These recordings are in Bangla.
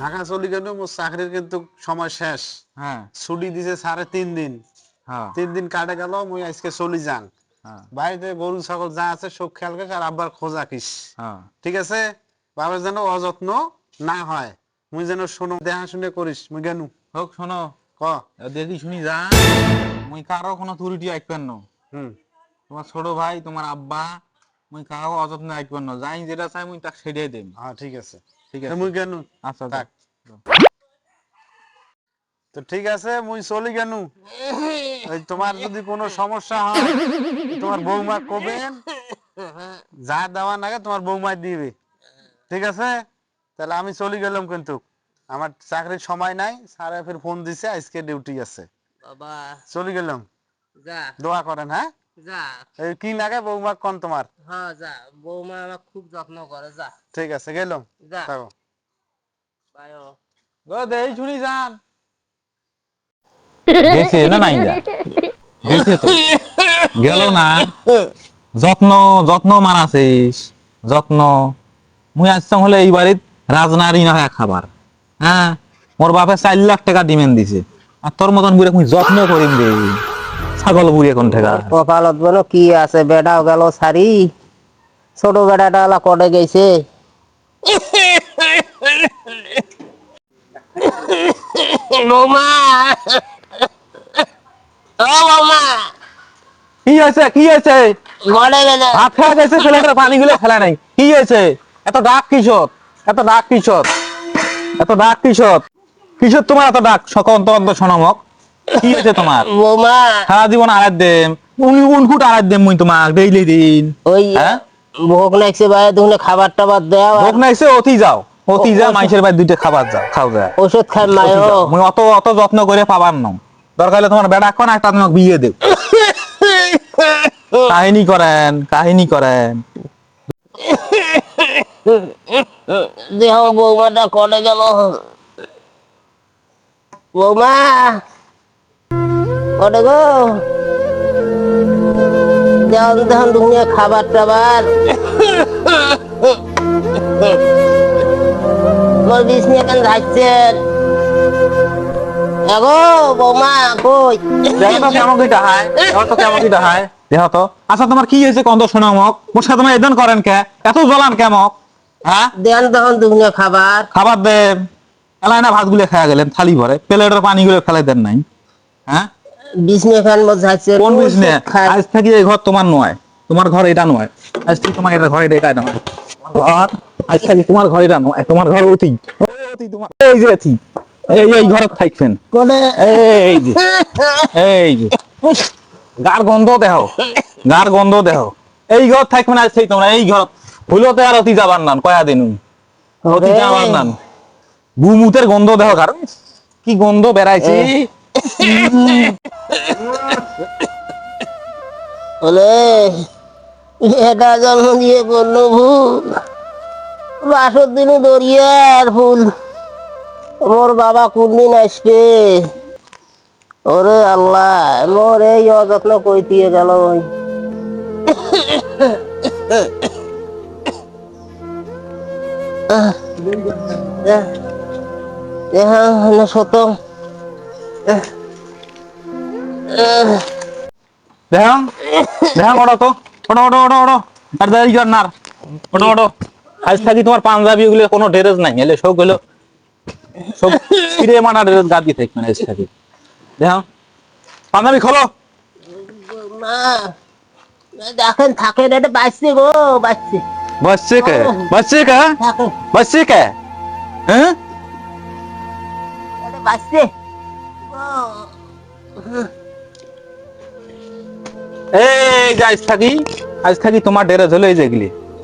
ঢাকা চলে গেল, মোর চাকরির কিন্তু সময় শেষ। হ্যাঁ ছুটি দিছে 3.5 দিন। হ্যাঁ 3 দিন কাটে গেল, মুই আজকে চলি যান। হ্যাঁ বাড়িতে গরু ছাগল যা আছে সব খেয়াল করিস, আর আব্বার খোঁজ রাখিস। হ্যাঁ ঠিক আছে? বাবার যেন অযত্ন না হয়, মুই যেন শোনো দেখা শুনে করিস। মুই গেনু। হোক শোনো, ক। দেখি শুনি যা, মুই কারো কোনো ত্রুটি আইকবেন না। হুম। তোমার ছোট ভাই তোমার আব্বা, মুই কারো অযত্ন আইকবেন না। যাই যেটা চাই মুই তাকে সেটাই দেব। হ্যাঁ ঠিক আছে। ঠিক তো আছে। মুই গেনু। আচ্ছা থাক। যাও। তো ঠিক আছে, মুই চলি গেনু। ওই তোমার যদি কোনো সমস্যা হয়, তোমার বৌমা কবেন, যা দেওয়া নাগে তোমার বৌমা দিবে। ঠিক আছে? তাহলে আমি চলে গেলাম কিন্তু। আমার চাকরির সময় নাই, স্যারে ফের ফোন দিছে, আজকে ডিউটি আছে। বাবা চলে গেলাম। যা দোয়া করেন, হ্যাঁ? যা। এই কি লাগে বৌমা কোন তোমার? হ্যাঁ যা, বৌমা আমার খুব যত্ন করে। যা ঠিক আছে, গেলাম। যা। থাকো। বায়ো। দেখি শুনি যান। গেছে না নাই যা, গেছে তো গেল না। যত্ন যত্ন মারাছিস, যত্ন। মুই আসতাম হলে এই বাড়ির রাজনারী না হয় খাবার। হ্যাঁ, মোর বাপে 4 লাখ টাকা ডিমান্ড দিছে, আর তোর মতন বুড়ে মুই যত্ন করিম রে। ছাগল বুড়ি এখন থেকে। কপালত বলো কি আছে, বেটাও গেল সারি, ছোট বেটাটা আলা কটে গেছে। বৌমা, ও বৌমা, কি হয়েছে কি হয়েছে? ঘরে গেলে। ভাত খাওয়া গেছে, ছেলেটার পানি গুলো খেলা নাই। কি হয়েছে? এত ডাক কিশোর, এত ডাক কিশোর, এত ডাক কিশোর, কিশোর তোমার এত ডাক সকল অন্ত সোনামক। কি হয়েছে তোমার? বৌমা সারা জীবন আড়াই দেম, উনকুট আড়াই দেম মুই তোমাক ডেইলি দিন। ওই হ্যাঁ, ভোগ লাগছে বাইরে, তুমি খাবার টাবার দেও। ভোগ নাইছে, অতি যাও, অতি যা, মাইসের ভাই 2টা খাবার যাও, খাও যা। ওষুধ খাই অতি মায়ো। যাও। মুই অত অত যত্ন করে পাবার ন। দরকার হলে তোমার বেটা কোন একটা তোমাকে বিয়ে দেব। কাহিনী করেন, কাহিনী করেন। দেহ বৌমাটা কটে গেল। বৌমা কটে গো, দেওয়ান দেওয়ান দুনিয়া খাবার টাবার। মোর বিছনি এখন যাচ্ছেন এগো। বৌমা কই? দেখো তো কেমন কি ডাহায়, দেখো তো কেমন কি ডাহায়, দেখো তো। আচ্ছা তোমার কি হয়েছে কন্দ সোনামক? মোর সাথে তোমার এদন করেন কে? এত জ্বলান কেমক? হ্যাঁ, দেন তখন দুনিয়া খাবার। খাবার দেন। এলাই না ভাত গুলো খাওয়া গেলেন থালি ভরে, প্লেটের পানি গুলো ফেলাই দেন নাই। হ্যাঁ, বিছনি এখন মোর যাচ্ছে কোন বিজনে? আজ থেকে এই ঘর তোমার নয়, তোমার ঘর এটা নয়। আজ থেকে তোমার এটা ঘর এটা নয়, ঘর। আজ থেকে তোমার ঘর এটা নয়, তোমার ঘর অতি অতি, তোমার এই যে অতি, এই এই ঘরে থাকবেন। কোনে? এই যে, এই যে গার গন্ধ দেহ, গার গন্ধ দেহ। এই ঘর থাকবেন আজ থেকে তোমরা, এই ঘর হইলতে আর অতি যাবার নান কয়া দিন, অতি যাবার নান। গুমুতের গন্ধ দেহ, গার কি গন্ধ বেড়াইছে। বলে এটা জন্ম দিয়ে করলো ভুল। বাসর দিনে দরিয়ার ফুল, মোর বাবা কোনদিন আসবে? ওরে আল্লাহ, মোর এই অযত্ন কই দিয়ে গেল। সত দেখাম দেখাম, ওটো তো, ওটো ওটো ওটো ওটো, আর দেরি কর না, ওটো ওটো। আজ থাকি তোমার পাঞ্জাবি গুলো কোনো ড্রেস নাই, এলে সব হলো সব ফিরে মানা ড্রেস গা দিয়ে থাকবে আজ থাকি। দেখাম পাঞ্জাবি খোলো। মা দেখেন থাকেন, এটা বাঁচছে গো, বাঁচছে। बच्चे के बच्चे का থাকেন, बच्चे का हैं? এটা বাঁচছে। এই যে আজ থাকি তোমার ড্রেস হলো এই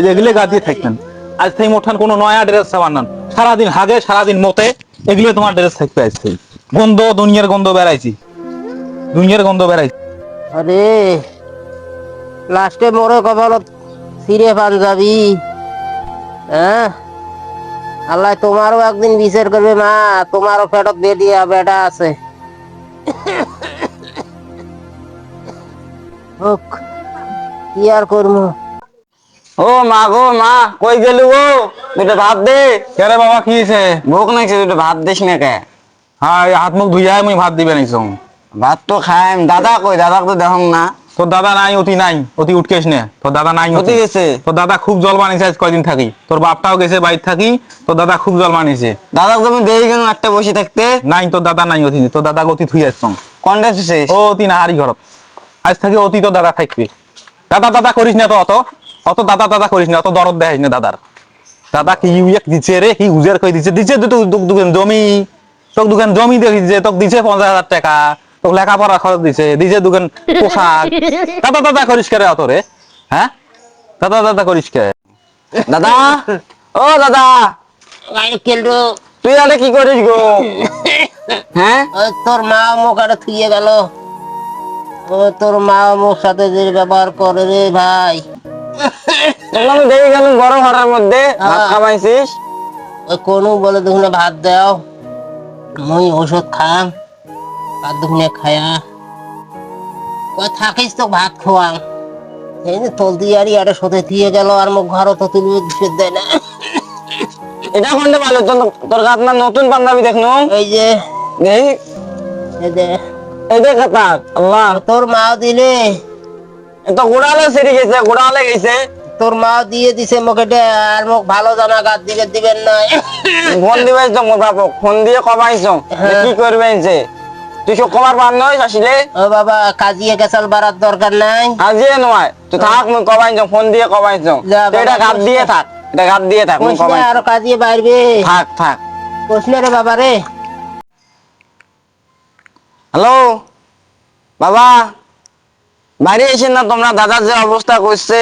যেগুলি গা দিয়ে থাকবেন। আজ থেকে মোঠান কোনো নয়া ড্রেস সাবান নান, সারাদিন হাগে সারাদিন মতে, এগুলো তোমার ড্রেস থাকবে আজ থেকে। গন্ধ, দুনিয়ার গন্ধ বেড়াইছি, দুনিয়ার গন্ধ বেড়াইছি। আরে লাস্টে মোরে কপালত ফিরে পাঞ্জাবি। হ্যাঁ, আল্লাহ তোমারও একদিন বিচার করবে মা, তোমারও পেটত বেদিয়া বেটা আছে। হোক, কি আর করবো। ও মা গো মা, কই গেলু গো? দুটো ভাত দে। কে রে বাবা কি হয়েছে? ভোক নাকছে, দুটো ভাত দিস না কে? হ্যাঁ এই হাত মুখ ধুইয়া মুই ভাত দিবে নাইছো। ভাত তো খাইম, দাদা কই? দাদাকে তো দেখং না। তোর দাদা নাই, অতি নাই, অতি উঠকেস নে। তোর দাদা নাই, অতি গেছে। তোর দাদা খুব জল বানিয়েছে আজ কয়দিন থাকি। তোর বাপটাও গেছে বাইর থাকি, তোর দাদা খুব জল বানিয়েছে। দাদাকে তুমি দেখি কেন একটা বসে থাকতে? নাই তোর দাদা নাই, অতি তোর দাদা অতি থুই আসছ। কন্ডা শেষ। ও অতি না হারি ঘরত আজ থাকি অতি তোর দাদা থাকবে। দাদা দাদা করিস না তো, অত অত দাদা দাদা করিস না, অত দরদ দেখাইস না দাদার। দাদা কি ইউক দিচ্ছে রে, কি উজের কই দিচ্ছে, দিচ্ছে তো দোকান জমি, তোর দোকান জমি দিছে, তোকে দিছে 50,000 টাকা, তোকে লেখাপড়া খরচ দিছে, দিছে দোকান পোশাক। দাদা দাদা করিস কে রে অত রে? হ্যাঁ দাদা দাদা করিস কে? দাদা, ও দাদা, আরে কেলটু, তুই আরে কি করিস গো? হ্যাঁ, ওই তোর মা মুখ আরে থুয়ে গেল। ও তোর মা মুখ সাথে যে ব্যবহার করে রে ভাই। তোকে আমি দেখে গেলাম বড় ঘরের মধ্যে ভাত খাবাইছিস। ওই কোনো বলে দেখুন ভাত দাও, মুই ওষুধ খাম, ভাত দেখুন খায়া ওই থাকিস তো ভাত খোয়াম। এই যে তলদি আরি আরে সাথে থুয়ে গেল, আর মুখ ঘরও তো তুলবে দিতে দেয় না। এটা কোনটা ভালো? তোর আপনার নতুন পাঞ্জাবি দেখনু। এই যে এই এই যে এই যে কথা আল্লাহ, তোর মাও দিলে, এত গোড়ালে সেরে গেছে, গোড়ালে গেছে। তোর মাও দিয়ে দিছে মুখে, আর মুখ ভালো জামা গাছ দিবেন না। ফোন দিবাইছ মোর বাপক, ফোন দিয়ে কবাইছ কি করবেন যে? তুই সব কবার পার নয় আসলে। ও বাবা, কাজিয়ে গেছাল বাড়ার দরকার নাই। আজিয়ে নয়, তুই থাক, মুই কবাইছ, ফোন দিয়ে কবাইছ। যা তুই এটা বাবা, গাত দিয়ে থাক, এটা গাত দিয়ে থাক, মুই কইস না কবাইছ। আরো কাজিয়ে বাইরবে। থাক থাক। কইস না রে বাবা রে। হ্যালো বাবা, বাইরে এসেন না তোমরা? দাদার যে অবস্থা করছে,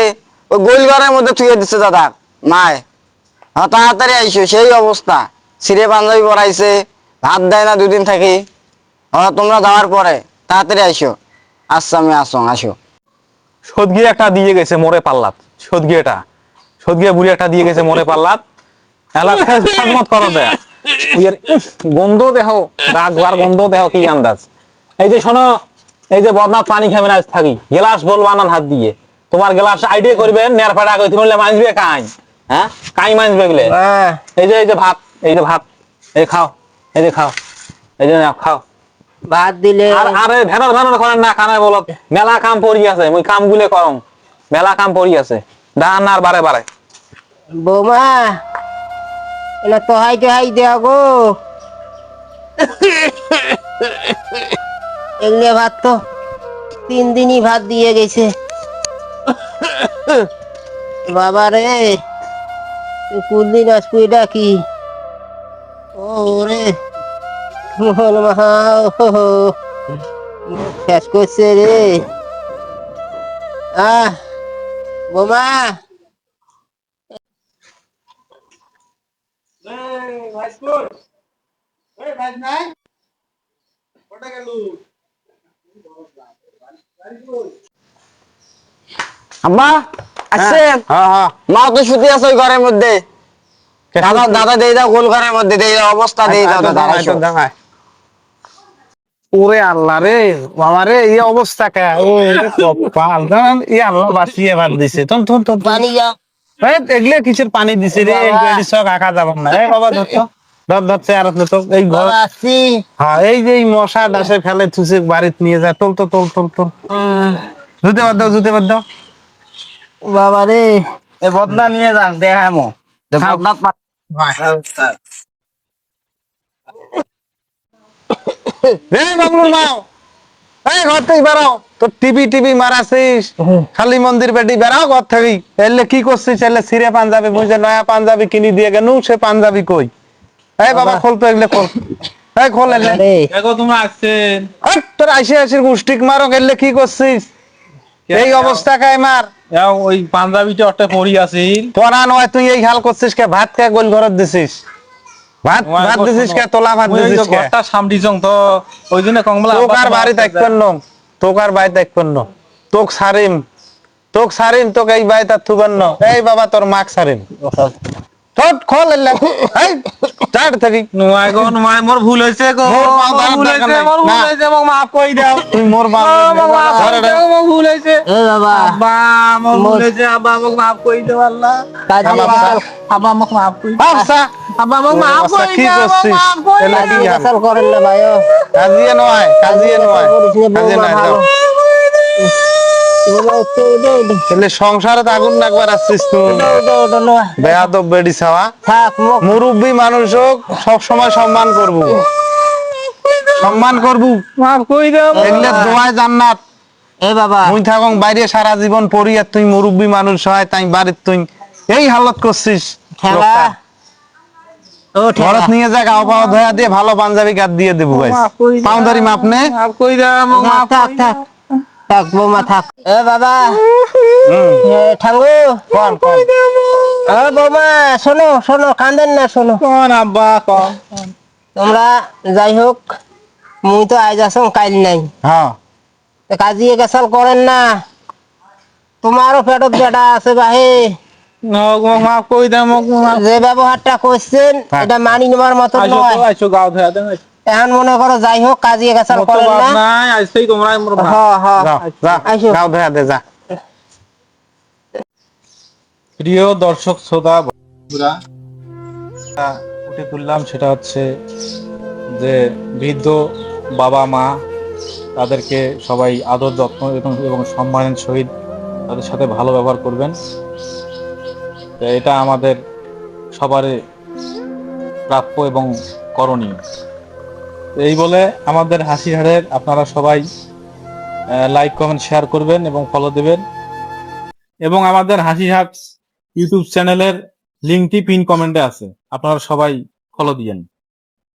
ওই গোল ঘরের মধ্যে থুয়ে দিচ্ছে দাদা মায়। হ্যাঁ তাড়াতাড়ি আইসো, সেই অবস্থা, ছিঁড়ে পাঞ্জাবি পরাইছে, ভাত দেয় না দুদিন থাকি। হ্যাঁ তোমরা যাওয়ার পরে তাড়াতাড়ি আইসো। আচ্ছা আমি আসো। সদগিয়ে একটা দিয়ে গেছে মোরে পাল্লাত, সদগিয়ে বুড়ি একটা দিয়ে গেছে মোরে পাল্লাত। এলাকায় খেদমত করো দেয়া গন্ধ দেহ, রাগবার গন্ধ দেহ, কি আন্দাজ। এই যে শোনো, এই যে বদনাথ পানি খাবেন আজ থাকি, গেলাস বলবো আনান হাত দিয়ে। তোমার গেলাস আইডিয়া করবেন, নেয়ার ফাটা কইতে বললে মানবে কাই? হ্যাঁ কাই মানবে গেলে? এই যে ভাত, এই যে ভাত, এই খাও, এই যে খাও, এই যে নাও, খাও। ভাত দিলে আর আরে ভেনর ভেনর করেন না, কানে বলো মেলা কাম পড়ি আছে, মুই কাম গুলে করম, মেলা কাম পড়ি আছে, ডান আর বারে বারে। বৌমা, এলা তো হাই দেয়া গো। এগুলো ভাত তো 3 দিনই ভাত দিয়ে গেছে। বাবা রে, তুই কোনদিন আসবি ডাকি? ও রে মোহন মহা, শেষ করছে রে। বোমা, আব্বা আসছেন? হ্যাঁ হ্যাঁ, মা তো শুতে আছে ওই ঘরের মধ্যে। দাদা দাদা দিয়ে দাও, গোল ঘরের মধ্যে দিয়ে দাও, অবস্থা দিয়ে দাও দাদা। আইসো। ওরে আল্লাহ রে, বাবা রে, এই অবস্থা কে? ও কপাল, জানেন এই আল্লাহ বাঁচিয়ে ভাত দিছে। তোর পানি যাও। এগুলো কিসের পানি দিছে রে? সব আঁকা যাব না। এই বাবা ধরছে আর তো এই ঘর। বাবা আসছি। হ্যাঁ এই যে এই মশা ডাসে ফেলে থুসে বাড়িতে নিয়ে যায়। তোল জুতে বাদ দাও। বাবা রে, এই বদনা নিয়ে যান, দেখামো বাবলুর মাও, এই ঘর থেকে বেরাও। তোর টিভি মারাছিস, খালি মন্দির বেটি বেরাও ঘর থেকে। এলে কি করছিস? এলে ছিঁড়ে পাঞ্জাবি, বুঝে নয়া পাঞ্জাবি কিনি দিয়ে গেল, সে পাঞ্জাবি কই? এই বাবা খোল তো এগুলো, খোল, এই খোল এলে। রে দেখো তোমরা আসছেন, তোর আইসির গুষ্টিক মারো, এলে কি করছিস? এই অবস্থা কাই মার ওই পাঞ্জাবিটা একটা পরি আছিল, পড়া নয়, তুই এই হাল করছিস কে? ভাত কে গোল ঘরত দিছিস? ভাত দিছিস কে? তোলা ভাত দিছিস কে? ঘরটা সামটি জং তো ওই জন্য কংবলা তোকার বাড়ি দেখবেন ন, তোকার বাড়ি দেখবেন ন, তোক সারিম, তোক এই বাড়ি তার থুবেন ন। এই বাবা তোর মাক সারিম। তোর খোল এলে এই টাট থাকি নোয়াই গো নোয়াই মোর ভুল হয়েছে গো মোর মা মোর ভুল দরকার হয়েছে নাই। মোর ভুল না। হয়েছে মোক মাফ করে দাও তুই মোর বাপ মোক মাফ করে দাও মোক ভুল হয়েছে এ বাবা আব্বা মোর ভুল হয়েছে আব্বা মোক মাফ করে দাও আল্লাহ কাজী আব্বা, গোসল আব্বা মোক মাফ করে দাও বাপসা আব্বা মোক মাফ আচ্ছা, করে কি দাও মোক করছিস? মাফ করে এলে দাও কি কাজী হাল? গোসল করেন না ভাই কাজিয়ে নয় কাজিয়ে নয় কাজিয়ে নয় যাও তাহলে সংসারে তো আগুন লাগবার আসছিস তুই বেয়াদব বেডি ছাওয়া থাক মুখ মুরব্বী মানুষ হোক সব সময় সম্মান করব সম্মান করব মাফ করে দাও এগুলো দোয়ায় জান্নাত এ বাবা মুই থাকং বাইরে সারা জীবন পড়ি আর তুই মুরব্বী মানুষ হয় তাই বাড়ির তুই এই হালত করছিস ঠেলা লোকটা। ও ঠেলা ঘরত নিয়ে যা গাও পাওয়া ধোয়া দিয়ে ভালো পাঞ্জাবি গাদ দিয়ে দেবো গাইস মাফ করে দাও পাউন্ডারি মাপ নে মাফ করে দাও মোক মাফ থাক করে থাক দাও থাক বৌমা থাক এ বাবা হুম, এ ঠাঙ্গু কোন কোন ও বৌমা শোনো শোনো কান্দেন না শোনো কোন আব্বা কোন তোমরা যাই হোক মুই তো আজ আসং কাইল নাই হ্যাঁ কাজী গোসল করেন না তোমারও পেটত বেটা আছে বাহে মোক মাফ করে দাও মোক মাফ যে ব্যবহারটা করছেন থাক। এটা মানি নেওয়ার মতো আইসো নয় তো আইসো গাও ধয়া দেন এখন মনে করো যাই হোক কাজী গোসল মোর তো করেন বাপ না নাই আইসোই তোমরাই মোর বাপ হ্যাঁ হ্যাঁ যাও যা আইসো। গাও ধোয়া দে যা প্রিয় দর্শক শ্রোতা বন্ধুরা উঠে তুললাম সেটা হচ্ছে যে বৃদ্ধ বাবা মা তাদেরকে সবাই আদর যত্ন এবং সম্মানের সহিত তাদের সাথে ভালো ব্যবহার করবেন তো এটা আমাদের সবারই প্রাপ্য এবং করণীয় তো এই বলে আমাদের হাসি হাড়ের আপনারা সবাই লাইক কমেন্ট শেয়ার করবেন এবং ফলো দেবেন এবং আমাদের হাসি হাট ইউটিউব চ্যানেলের লিঙ্কটি পিন কমেন্টে আছে আপনারা সবাই ফলো দিয়েন।